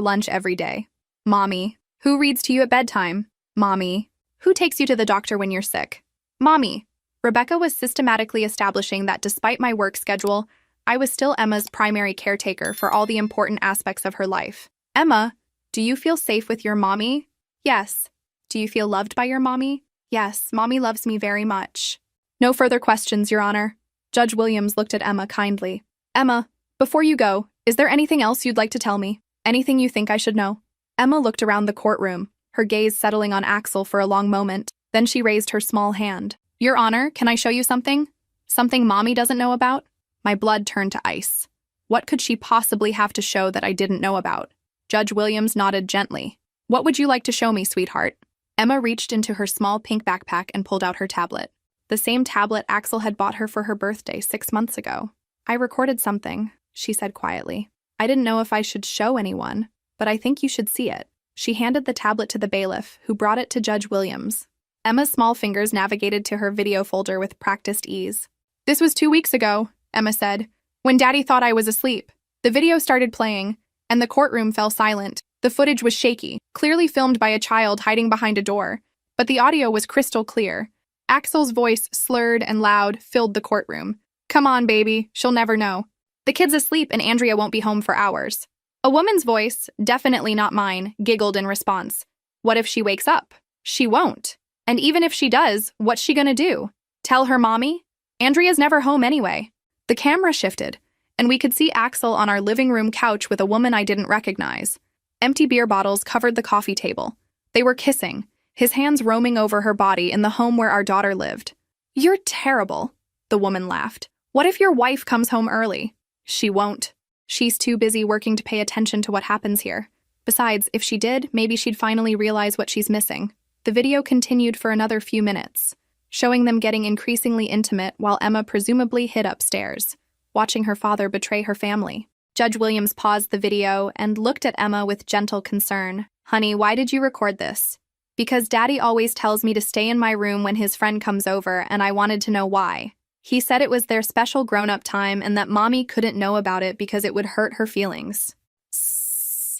lunch every day? Mommy. Who reads to you at bedtime? Mommy. Who takes you to the doctor when you're sick? Mommy. Rebecca was systematically establishing that despite my work schedule, I was still Emma's primary caretaker for all the important aspects of her life. Emma, do you feel safe with your mommy? Yes. Do you feel loved by your mommy? Yes, mommy loves me very much. No further questions, Your Honor. Judge Williams looked at Emma kindly. Emma, before you go, is there anything else you'd like to tell me? Anything you think I should know? Emma looked around the courtroom, her gaze settling on Axel for a long moment. Then she raised her small hand. Your Honor, can I show you something? Something Mommy doesn't know about? My blood turned to ice. What could she possibly have to show that I didn't know about? Judge Williams nodded gently. What would you like to show me, sweetheart? Emma reached into her small pink backpack and pulled out her tablet. The same tablet Axel had bought her for her birthday 6 months ago. I recorded something, she said quietly. I didn't know if I should show anyone, but I think you should see it. She handed the tablet to the bailiff, who brought it to Judge Williams. Emma's small fingers navigated to her video folder with practiced ease. This was 2 weeks ago, Emma said, when Daddy thought I was asleep. The video started playing, and the courtroom fell silent. The footage was shaky, clearly filmed by a child hiding behind a door, but the audio was crystal clear. Axel's voice, slurred and loud, filled the courtroom. Come on, baby, she'll never know. The kid's asleep and Andrea won't be home for hours. A woman's voice, definitely not mine, giggled in response. What if she wakes up? She won't. And even if she does, what's she gonna do? Tell her mommy? Andrea's never home anyway. The camera shifted, and we could see Axel on our living room couch with a woman I didn't recognize. Empty beer bottles covered the coffee table. They were kissing, his hands roaming over her body in the home where our daughter lived. You're terrible, the woman laughed. What if your wife comes home early? She won't. She's too busy working to pay attention to what happens here. Besides, if she did, maybe she'd finally realize what she's missing. The video continued for another few minutes, showing them getting increasingly intimate while Emma presumably hid upstairs, watching her father betray her family. Judge Williams paused the video and looked at Emma with gentle concern. Honey, why did you record this? Because Daddy always tells me to stay in my room when his friend comes over, and I wanted to know why. He said it was their special grown-up time and that Mommy couldn't know about it because it would hurt her feelings.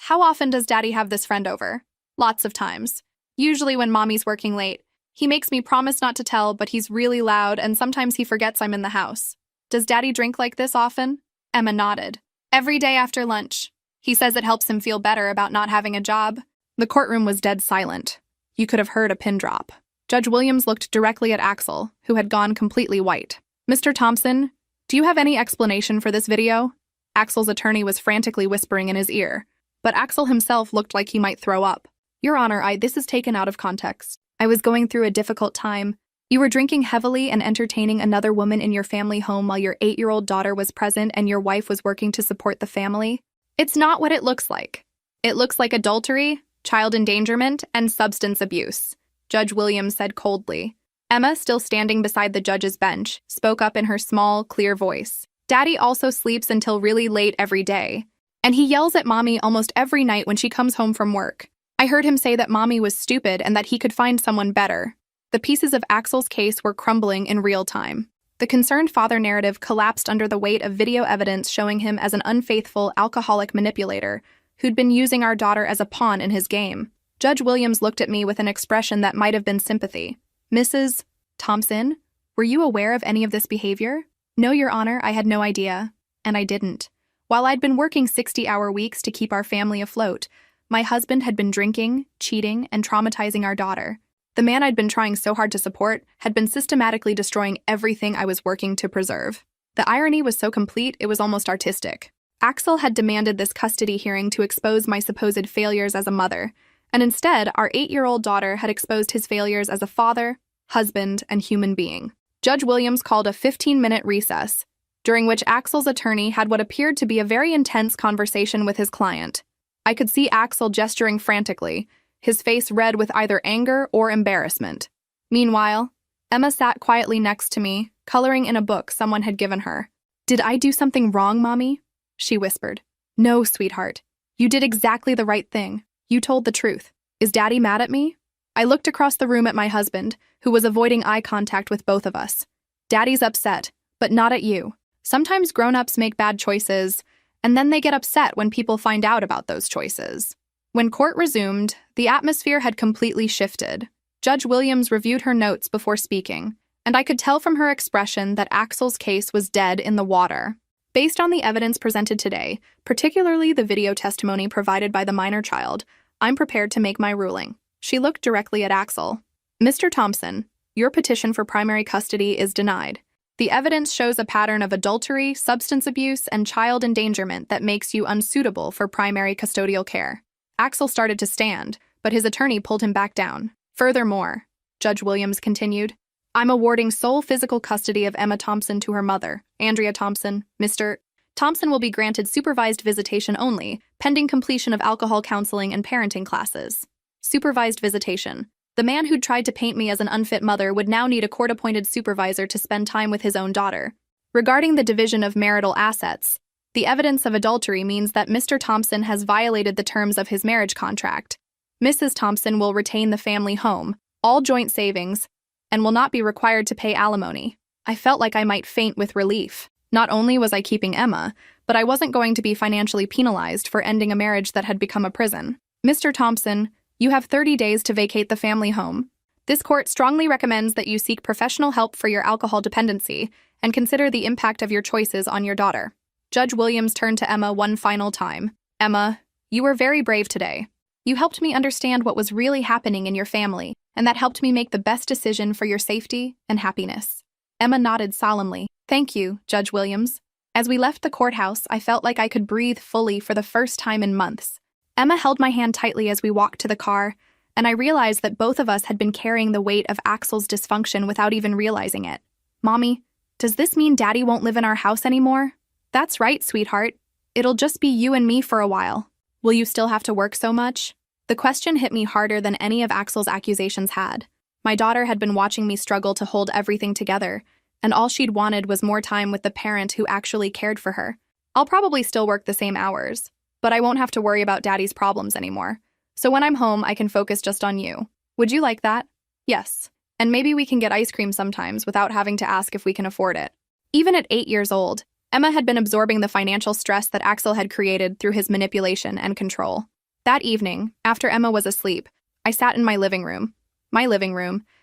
How often does Daddy have this friend over? Lots of times. Usually when Mommy's working late. He makes me promise not to tell, but he's really loud and sometimes he forgets I'm in the house. Does Daddy drink like this often? Emma nodded. Every day after lunch. He says it helps him feel better about not having a job. The courtroom was dead silent. You could have heard a pin drop. Judge Williams looked directly at Axel, who had gone completely white. Mr. Thompson, do you have any explanation for this video? Axel's attorney was frantically whispering in his ear, but Axel himself looked like he might throw up. Your Honor, this is taken out of context. I was going through a difficult time. You were drinking heavily and entertaining another woman in your family home while your 8-year-old daughter was present and your wife was working to support the family. It's not what it looks like. It looks like adultery, child endangerment, and substance abuse, Judge Williams said coldly. Emma, still standing beside the judge's bench, spoke up in her small, clear voice. Daddy also sleeps until really late every day, and he yells at Mommy almost every night when she comes home from work. I heard him say that Mommy was stupid and that he could find someone better. The pieces of Axel's case were crumbling in real time. The concerned father narrative collapsed under the weight of video evidence showing him as an unfaithful, alcoholic manipulator who'd been using our daughter as a pawn in his game. Judge Williams looked at me with an expression that might have been sympathy. Mrs. Thompson, were you aware of any of this behavior? No, Your Honor, I had no idea. And I didn't. While I'd been working 60-hour weeks to keep our family afloat, my husband had been drinking, cheating, and traumatizing our daughter. The man I'd been trying so hard to support had been systematically destroying everything I was working to preserve. The irony was so complete, it was almost artistic. Axel had demanded this custody hearing to expose my supposed failures as a mother, and instead, our 8-year-old daughter had exposed his failures as a father, husband, and human being. Judge Williams called a 15-minute recess, during which Axel's attorney had what appeared to be a very intense conversation with his client. I could see Axel gesturing frantically, his face red with either anger or embarrassment. Meanwhile, Emma sat quietly next to me, coloring in a book someone had given her. Did I do something wrong, Mommy? She whispered. No, sweetheart. You did exactly the right thing. You told the truth. Is Daddy mad at me? I looked across the room at my husband, who was avoiding eye contact with both of us. Daddy's upset, but not at you. Sometimes grown-ups make bad choices, and then they get upset when people find out about those choices. When court resumed, the atmosphere had completely shifted. Judge Williams reviewed her notes before speaking, and I could tell from her expression that Axel's case was dead in the water. Based on the evidence presented today, particularly the video testimony provided by the minor child, I'm prepared to make my ruling. She looked directly at Axel. Mr. Thompson, your petition for primary custody is denied. The evidence shows a pattern of adultery, substance abuse, and child endangerment that makes you unsuitable for primary custodial care. Axel started to stand, but his attorney pulled him back down. Furthermore, Judge Williams continued, I'm awarding sole physical custody of Emma Thompson to her mother, Andrea Thompson. Mr. Thompson will be granted supervised visitation only, pending completion of alcohol counseling and parenting classes. Supervised visitation. The man who'd tried to paint me as an unfit mother would now need a court-appointed supervisor to spend time with his own daughter. Regarding the division of marital assets, the evidence of adultery means that Mr. Thompson has violated the terms of his marriage contract. Mrs. Thompson will retain the family home, all joint savings, and will not be required to pay alimony. I felt like I might faint with relief. Not only was I keeping Emma, but I wasn't going to be financially penalized for ending a marriage that had become a prison. Mr. Thompson, you have 30 days to vacate the family home. This court strongly recommends that you seek professional help for your alcohol dependency and consider the impact of your choices on your daughter. Judge Williams turned to Emma one final time. Emma, you were very brave today. You helped me understand what was really happening in your family, and that helped me make the best decision for your safety and happiness. Emma nodded solemnly. Thank you, Judge Williams. As we left the courthouse, I felt like I could breathe fully for the first time in months. Emma held my hand tightly as we walked to the car, and I realized that both of us had been carrying the weight of Axel's dysfunction without even realizing it. Mommy, does this mean Daddy won't live in our house anymore? That's right, sweetheart. It'll just be you and me for a while. Will you still have to work so much? The question hit me harder than any of Axel's accusations had. My daughter had been watching me struggle to hold everything together, and all she'd wanted was more time with the parent who actually cared for her. I'll probably still work the same hours, but I won't have to worry about Daddy's problems anymore. So when I'm home, I can focus just on you. Would you like that? Yes. And maybe we can get ice cream sometimes without having to ask if we can afford it. Even at 8 years old, Emma had been absorbing the financial stress that Axel had created through his manipulation and control. That evening, after Emma was asleep, I sat in my living room,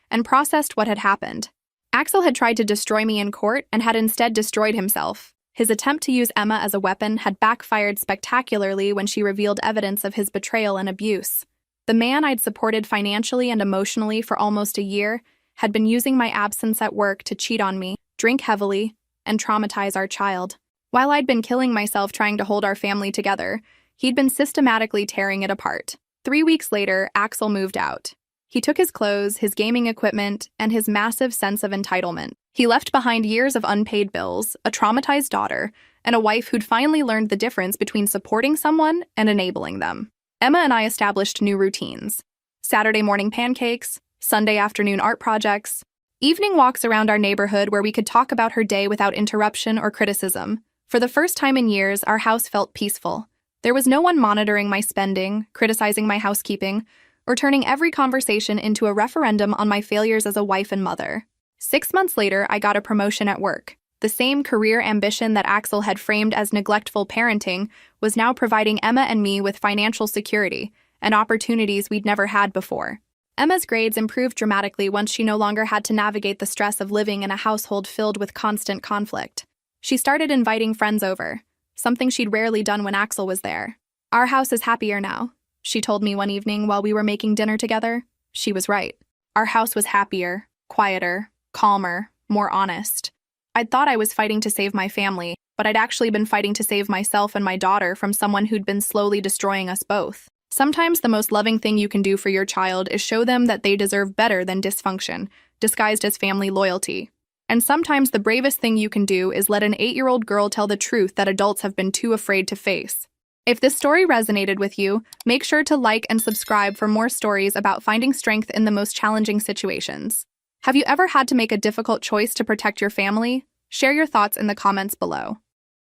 and processed what had happened. Axel had tried to destroy me in court and had instead destroyed himself. His attempt to use Emma as a weapon had backfired spectacularly when she revealed evidence of his betrayal and abuse. The man I'd supported financially and emotionally for almost a year had been using my absence at work to cheat on me, drink heavily, and traumatize our child. While I'd been killing myself trying to hold our family together, he'd been systematically tearing it apart. 3 weeks later, Axel moved out. He took his clothes, his gaming equipment, and his massive sense of entitlement. He left behind years of unpaid bills, a traumatized daughter, and a wife who'd finally learned the difference between supporting someone and enabling them. Emma and I established new routines. Saturday morning pancakes, Sunday afternoon art projects, evening walks around our neighborhood where we could talk about her day without interruption or criticism. For the first time in years, our house felt peaceful. There was no one monitoring my spending, criticizing my housekeeping, or turning every conversation into a referendum on my failures as a wife and mother. 6 months later, I got a promotion at work. The same career ambition that Axel had framed as neglectful parenting was now providing Emma and me with financial security and opportunities we'd never had before. Emma's grades improved dramatically once she no longer had to navigate the stress of living in a household filled with constant conflict. She started inviting friends over, something she'd rarely done when Axel was there. Our house is happier now, she told me one evening while we were making dinner together. She was right. Our house was happier, quieter, calmer, more honest. I'd thought I was fighting to save my family, but I'd actually been fighting to save myself and my daughter from someone who'd been slowly destroying us both. Sometimes the most loving thing you can do for your child is show them that they deserve better than dysfunction, disguised as family loyalty. And sometimes the bravest thing you can do is let an 8-year-old girl tell the truth that adults have been too afraid to face. If this story resonated with you, make sure to like and subscribe for more stories about finding strength in the most challenging situations. Have you ever had to make a difficult choice to protect your family? Share your thoughts in the comments below.